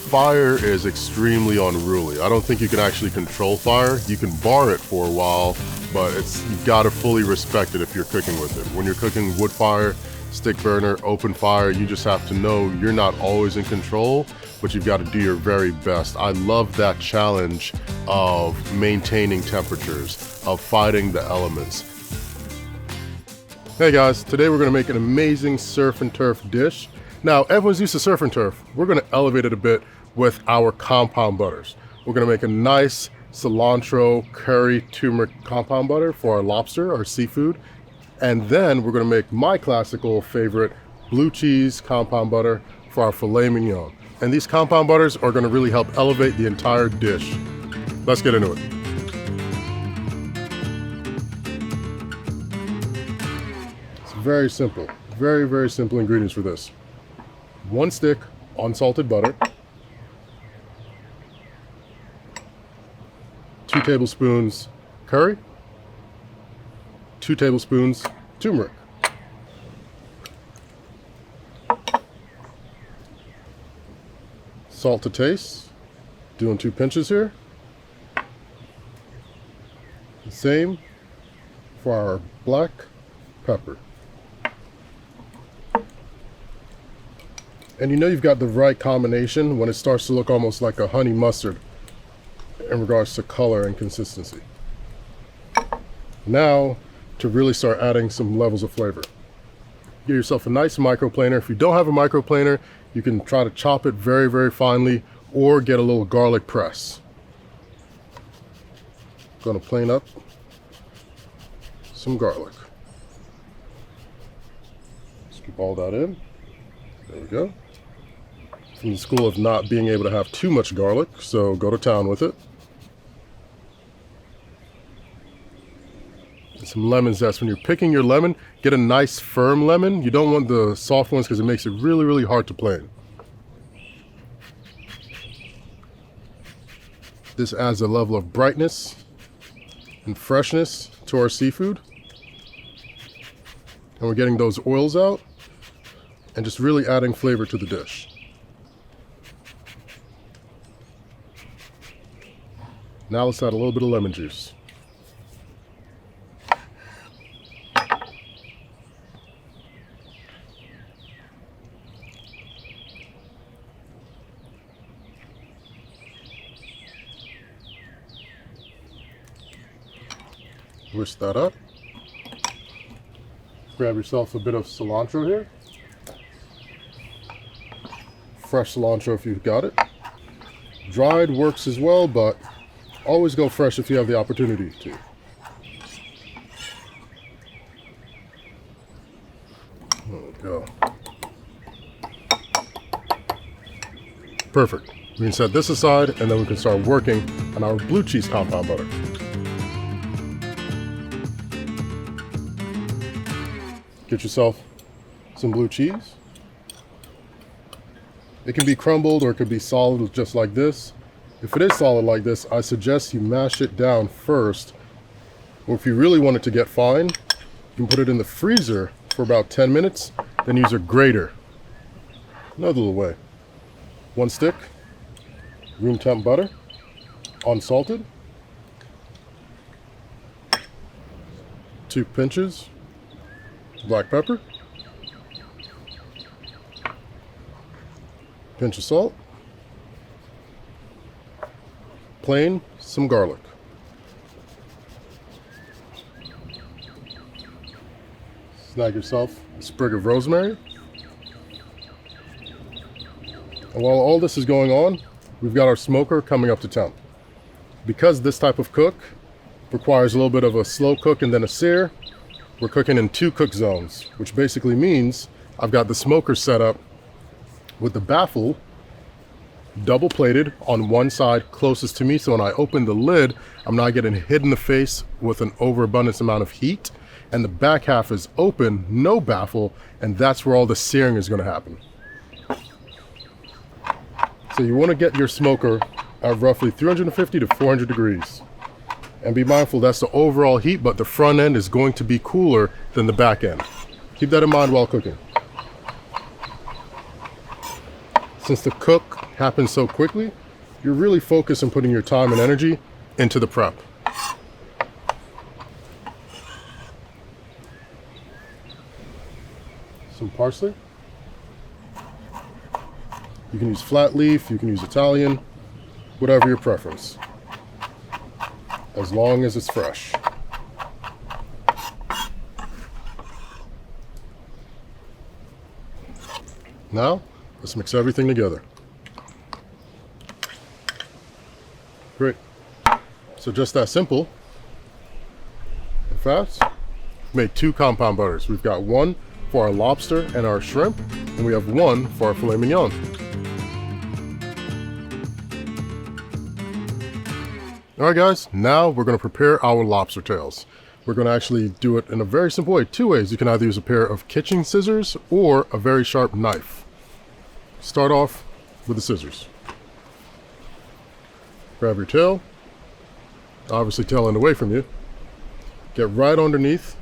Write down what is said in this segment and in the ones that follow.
fire is extremely unruly. I don't think you can actually control fire. You can bar it for a while, but you've got to fully respect it if you're cooking with it. When you're cooking wood fire, stick burner, open fire, you just have to know you're not always in control, but you've got to do your very best. I love that challenge of maintaining temperatures, of fighting the elements. Hey guys, today we're gonna make an amazing surf and turf dish. Now, everyone's used to surf and turf. We're gonna elevate it a bit with our compound butters. We're gonna make a nice cilantro, curry, turmeric compound butter for our lobster, our seafood. And then we're gonna make my classical favorite blue cheese compound butter for our filet mignon. And these compound butters are gonna really help elevate the entire dish. Let's get into it. It's very simple, very, very simple ingredients for this. 1 stick unsalted butter, 2 tablespoons curry, 2 tablespoons turmeric, salt to taste, doing 2 pinches here. The same for our black pepper. And you know you've got the right combination when it starts to look almost like a honey mustard in regards to color and consistency. Now, to really start adding some levels of flavor. Get yourself a nice microplaner. If you don't have a microplaner, you can try to chop it very, very finely or get a little garlic press. Gonna plane up some garlic. Scoop all that in. There we go. From the school of not being able to have too much garlic, so go to town with it. Some lemon zest. When you're picking your lemon, get a nice firm lemon. You don't want the soft ones because it makes it really, really hard to plane. This adds a level of brightness and freshness to our seafood. And we're getting those oils out and just really adding flavor to the dish. Now let's add a little bit of lemon juice. Whisk that up. Grab yourself a bit of cilantro here. Fresh cilantro if you've got it. Dried works as well, but always go fresh if you have the opportunity to. There we go. Perfect. We can set this aside and then we can start working on our blue cheese compound butter. Get yourself some blue cheese. It can be crumbled or it could be solid just like this. If it is solid like this, I suggest you mash it down first. Or if you really want it to get fine, you can put it in the freezer for about 10 minutes, then use a grater. Another little way. 1 stick, room temp butter, unsalted. 2 pinches, black pepper. Pinch of salt. Plain, some garlic. Snag yourself a sprig of rosemary. And while all this is going on, we've got our smoker coming up to temp. Because this type of cook requires a little bit of a slow cook and then a sear, we're cooking in 2 cook zones, which basically means I've got the smoker set up with the baffle double plated on one side closest to me, so when I open the lid, I'm not getting hit in the face with an overabundance amount of heat, and the back half is open, no baffle, and that's where all the searing is going to happen. So you want to get your smoker at roughly 350 to 400 degrees. And be mindful that's the overall heat, but the front end is going to be cooler than the back end. Keep that in mind while cooking. Since the cook happens so quickly, you're really focused on putting your time and energy into the prep. Some parsley. You can use flat leaf, you can use Italian, whatever your preference, as long as it's fresh. Now, let's mix everything together. Great. So just that simple and fast. Made 2 compound butters. We've got one for our lobster and our shrimp, and we have one for our filet mignon. All right, guys, now we're going to prepare our lobster tails. We're going to actually do it in a very simple way. 2 ways. You can either use a pair of kitchen scissors or a very sharp knife. Start off with the scissors. Grab your tail, obviously tail end away from you. Get right underneath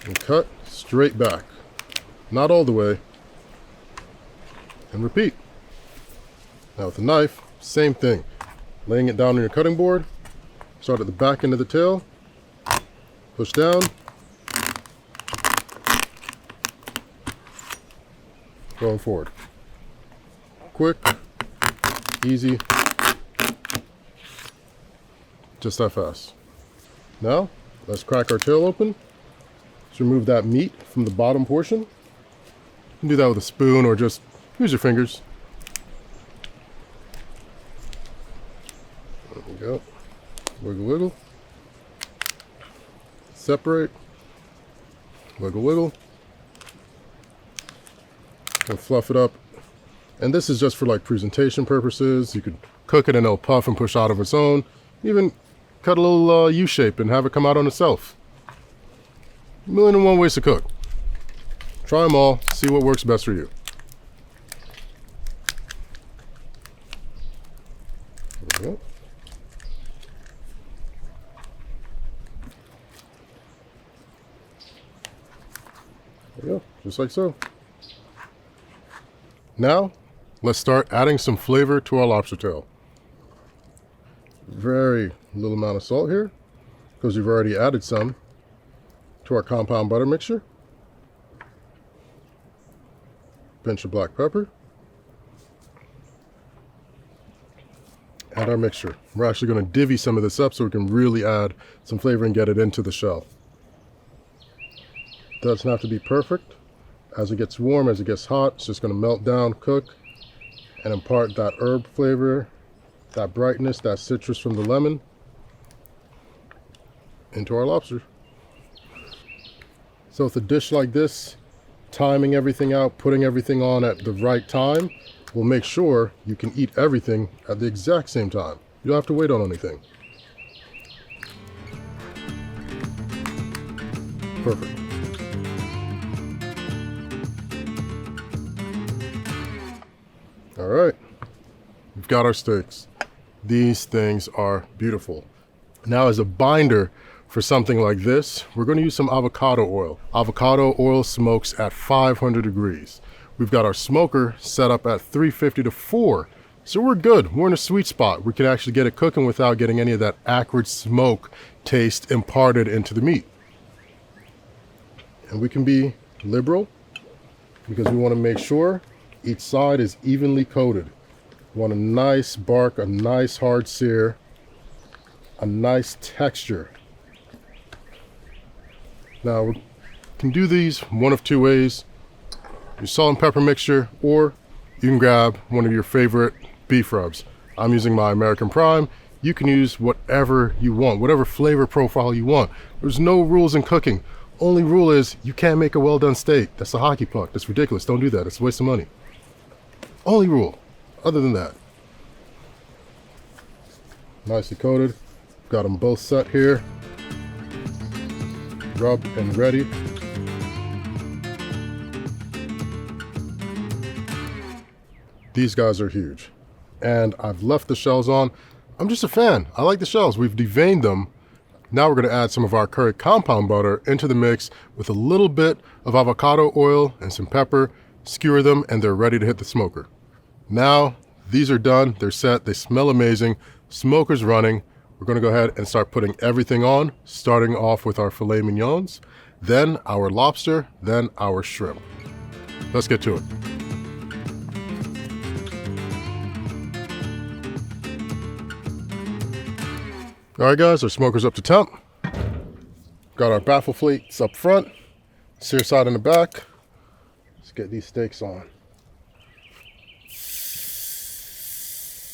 and cut straight back. Not all the way. And repeat. Now with the knife, same thing. Laying it down on your cutting board. Start at the back end of the tail. Push down. Going forward. Quick, easy, just that fast. Now, let's crack our tail open. Let's remove that meat from the bottom portion. You can do that with a spoon or just use your fingers. There we go. Wiggle, wiggle. Separate. Wiggle, wiggle. And fluff it up. And this is just for like presentation purposes. You could cook it and it'll puff and push out of its own. Even cut a little U-shape and have it come out on itself. 1,000,001 ways to cook. Try them all, see what works best for you. There we go. There we go, just like so. Now, let's start adding some flavor to our lobster tail. Very little amount of salt here, because we've already added some to our compound butter mixture. Pinch of black pepper. And our mixture. We're actually going to divvy some of this up so we can really add some flavor and get it into the shell. Doesn't have to be perfect. As it gets warm, as it gets hot, it's just going to melt down, cook, and impart that herb flavor, that brightness, that citrus from the lemon into our lobster. So with a dish like this, timing everything out, putting everything on at the right time will make sure you can eat everything at the exact same time. You don't have to wait on anything. Perfect. All right, we've got our steaks. These things are beautiful. Now as a binder for something like this, we're going to use some avocado oil. Avocado oil smokes at 500 degrees. We've got our smoker set up at 350 to 4. So we're good. We're in a sweet spot. We can actually get it cooking without getting any of that acrid smoke taste imparted into the meat. And we can be liberal because we want to make sure each side is evenly coated. We want a nice bark, a nice hard sear, a nice texture. Now we can do these one of 2 ways. Your salt and pepper mixture, or you can grab one of your favorite beef rubs. I'm using my American Prime. You can use whatever you want, whatever flavor profile you want. There's no rules in cooking. Only rule is you can't make a well done steak. That's a hockey puck. That's ridiculous. Don't do that. It's a waste of money. Only rule. Other than that, nicely coated. Got them both set here, rubbed and ready. These guys are huge, and I've left the shells on. I'm just a fan. I like the shells. We've deveined them. Now we're going to add some of our curry compound butter into the mix with a little bit of avocado oil and some pepper. skewer them, and they're ready to hit the smoker. Now, these are done, they're set, they smell amazing, smoker's running. We're gonna go ahead and start putting everything on, starting off with our filet mignons, then our lobster, then our shrimp. Let's get to it. All right guys, our smoker's up to temp. Got our baffle plates up front, sear side in the back. Let's get these steaks on.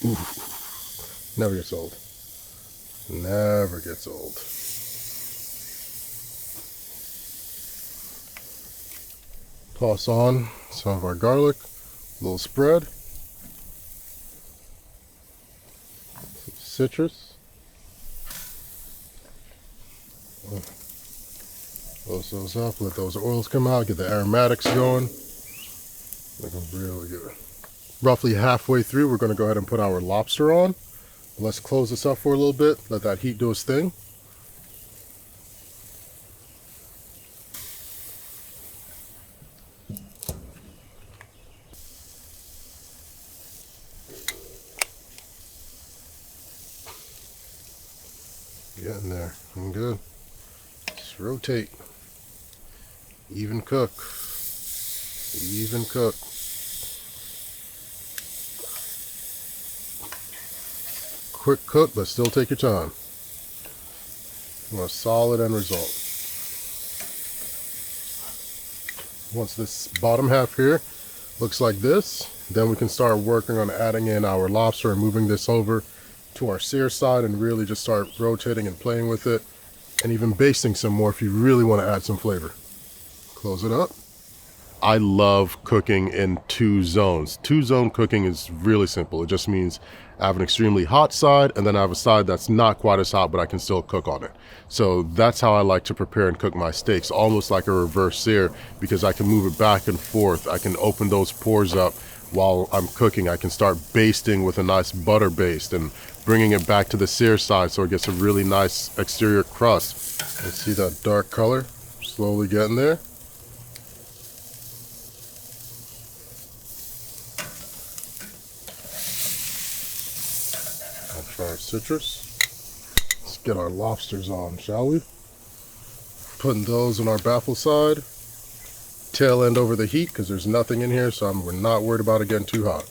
Ooh, never gets old. Never gets old. Toss on some of our garlic, a little spread, some citrus. Close those up, let those oils come out, get the aromatics going. Looking really good. Roughly halfway through, we're going to go ahead and put our lobster on. Let's close this up for a little bit, let that heat do its thing. Getting there, I'm good. Just rotate. Even cook. Even cook. Quick cook, but still take your time. You want a solid end result. Once this bottom half here looks like this, then we can start working on adding in our lobster and moving this over to our sear side and really just start rotating and playing with it, and even basting some more if you really want to add some flavor. Close it up. I love cooking in 2 zones. 2-zone cooking is really simple. It just means I have an extremely hot side and then I have a side that's not quite as hot, but I can still cook on it. So that's how I like to prepare and cook my steaks, almost like a reverse sear, because I can move it back and forth. I can open those pores up while I'm cooking. I can start basting with a nice butter baste and bringing it back to the sear side so it gets a really nice exterior crust. Let's see that dark color slowly getting there. Try our citrus. Let's get our lobsters on, shall we? Putting those on our baffle side. Tail end over the heat because there's nothing in here, so we're not worried about it getting too hot.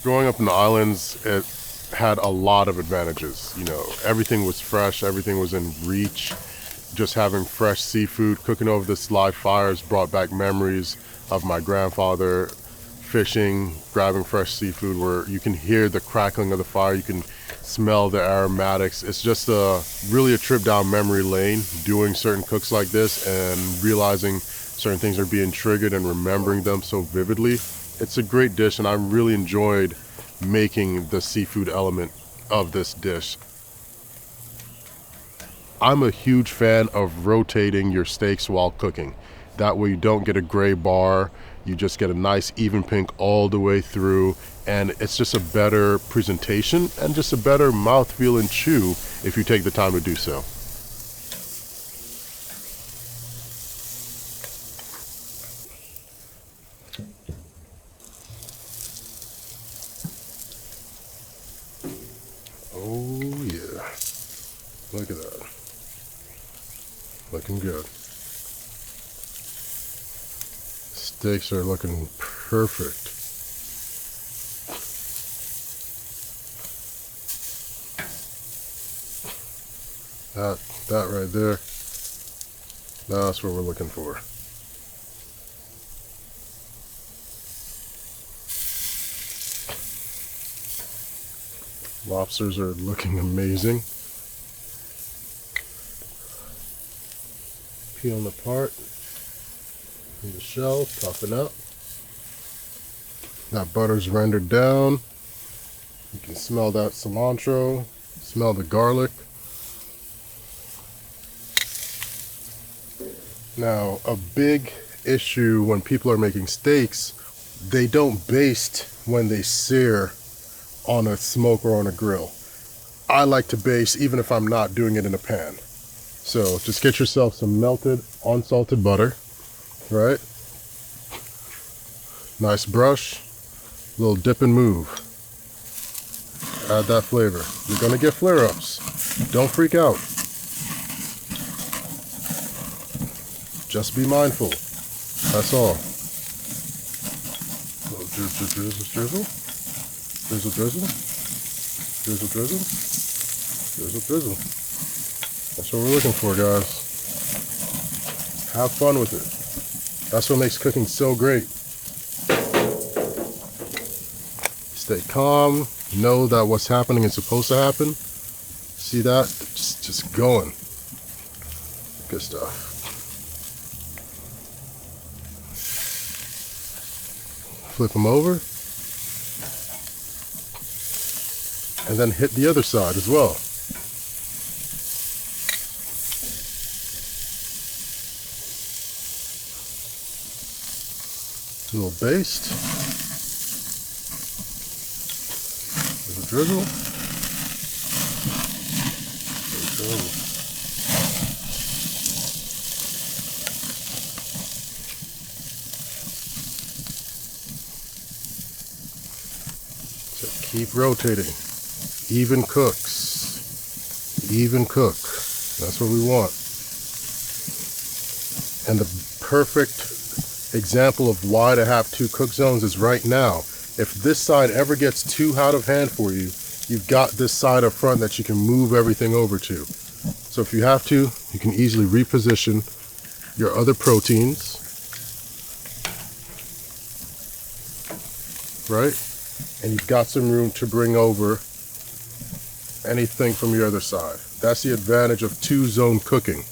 Growing up in the islands, it had a lot of advantages. You know, everything was fresh, everything was in reach. Just having fresh seafood, cooking over this live fires brought back memories of my grandfather fishing, grabbing fresh seafood where you can hear the crackling of the fire, you can smell the aromatics. It's just really a trip down memory lane doing certain cooks like this and realizing certain things are being triggered and remembering them so vividly. It's a great dish and I really enjoyed making the seafood element of this dish. I'm a huge fan of rotating your steaks while cooking. That way you don't get a gray bar. You just get a nice even pink all the way through, and it's just a better presentation and just a better mouthfeel and chew if you take the time to do so. Oh yeah, look at that, looking good. Steaks are looking perfect. That right there, that's what we're looking for. Lobsters are looking amazing. Peeling apart. In the shell, toughen up. That butter's rendered down. You can smell that cilantro, smell the garlic. Now, a big issue when people are making steaks, they don't baste when they sear on a smoke or on a grill. I like to baste even if I'm not doing it in a pan. So just get yourself some melted unsalted butter, right? Nice brush, little dip and move. Add that flavor. You're gonna get flare-ups. Don't freak out. Just be mindful. That's all. Little drizzle, drizzle, drizzle. Drizzle, drizzle. Drizzle, drizzle. Drizzle, drizzle. That's what we're looking for, guys. Have fun with it. That's what makes cooking so great. Stay calm. Know that what's happening is supposed to happen. See that? Just going. Good stuff. Flip them over. And then hit the other side as well. A little baste. There's a drizzle. Drizzle. So keep rotating. Even cooks. Even cook. That's what we want. And the perfect example of why to have two cook zones is right now. If this side ever gets too out of hand for you, you've got this side up front that you can move everything over to. So if you have to, you can easily reposition your other proteins, right? And you've got some room to bring over anything from your other side. That's the advantage of two-zone cooking.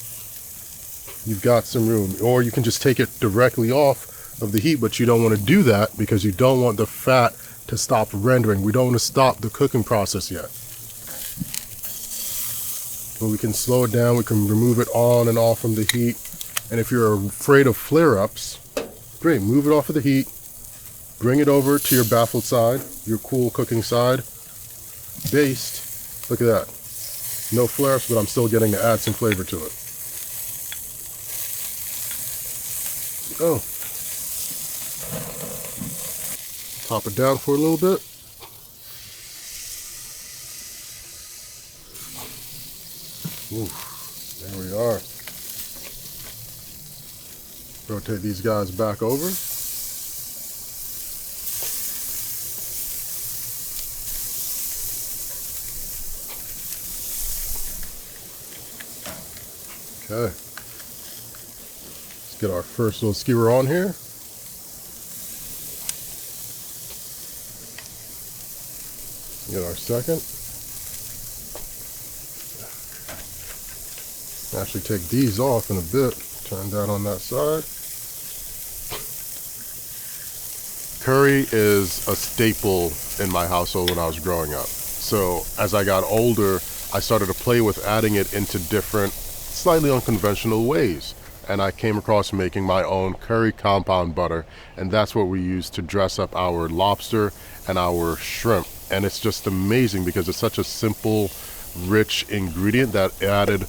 You've got some room, or you can just take it directly off of the heat, but you don't want to do that because you don't want the fat to stop rendering. We don't want to stop the cooking process yet. But we can slow it down. We can remove it on and off from the heat. And if you're afraid of flare-ups, great, move it off of the heat. Bring it over to your baffled side, your cool cooking side. Baste. Look at that. No flare-ups, but I'm still getting to add some flavor to it. Oh, top it down for a little bit. Ooh, there we are. Rotate these guys back over. Okay. Get our first little skewer on here. Get our second. Actually take these off in a bit. Turn that on that side. Curry is a staple in my household when I was growing up. So as I got older, I started to play with adding it into different, slightly unconventional ways. And I came across making my own curry compound butter, and that's what we use to dress up our lobster and our shrimp. And it's just amazing because it's such a simple, rich ingredient that added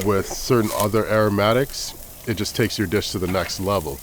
with certain other aromatics, it just takes your dish to the next level.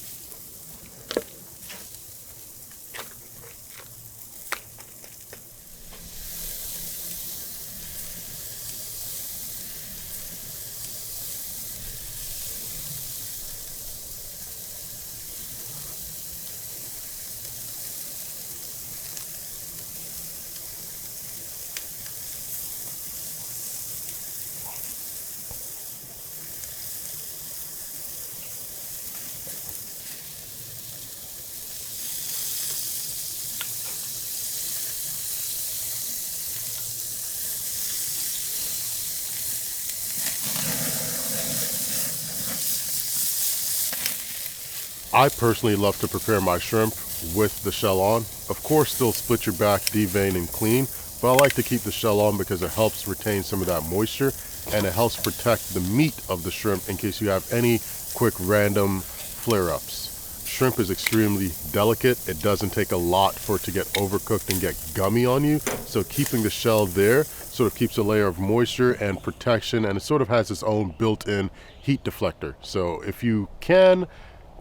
I personally love to prepare my shrimp with the shell on. Of course, still split your back, devein, and clean, but I like to keep the shell on because it helps retain some of that moisture and it helps protect the meat of the shrimp in case you have any quick random flare-ups. shrimp is extremely delicate. It doesn't take a lot for it to get overcooked and get gummy on you. So keeping the shell there sort of keeps a layer of moisture and protection, and it sort of has its own built-in heat deflector. So if you can,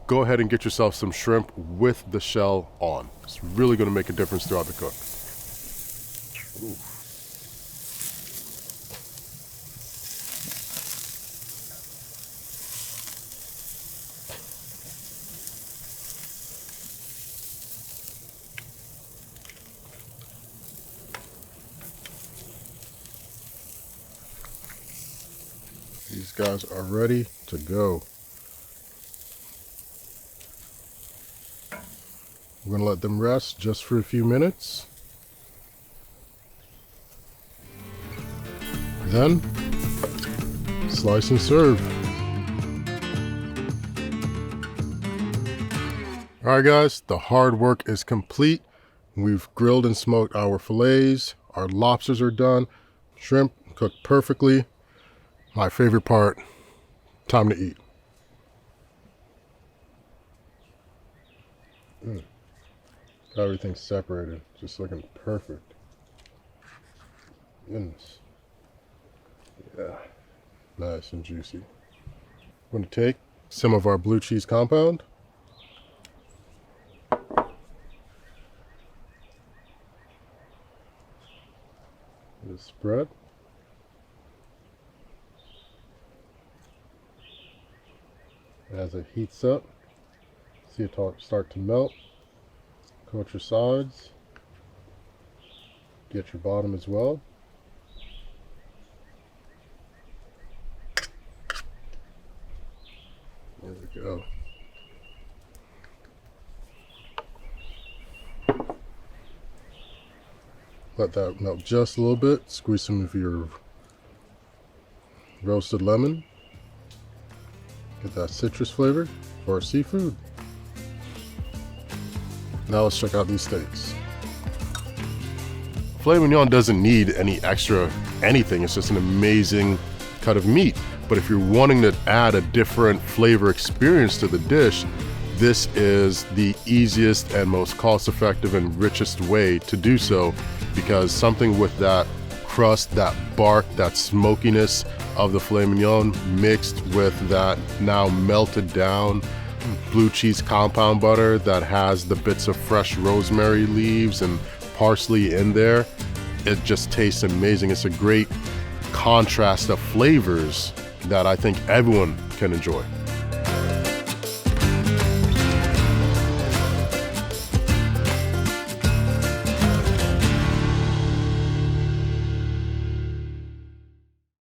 go ahead and get yourself some shrimp with the shell on. It's really going to make a difference throughout the cook. Ooh. These guys are ready to go. We're gonna let them rest just for a few minutes. Then, slice and serve. All right guys, the hard work is complete. We've grilled and smoked our fillets. Our lobsters are done. Shrimp cooked perfectly. My favorite part, time to eat. Everything's separated, just looking perfect. Goodness. Yeah, nice and juicy. I'm going to take some of our blue cheese compound. Just spread. As it heats up, see it start to melt. Coat your sides. Get your bottom as well. There we go. Let that melt just a little bit. Squeeze some of your roasted lemon. Get that citrus flavor for our seafood. Now let's check out these steaks. Filet Mignon doesn't need any extra anything. It's just an amazing cut of meat. But if you're wanting to add a different flavor experience to the dish, this is the easiest and most cost-effective and richest way to do so, because something with that crust, that bark, that smokiness of the filet mignon mixed with that now melted down blue cheese compound butter that has the bits of fresh rosemary leaves and parsley in there, it just tastes amazing. It's a great contrast of flavors that I think everyone can enjoy.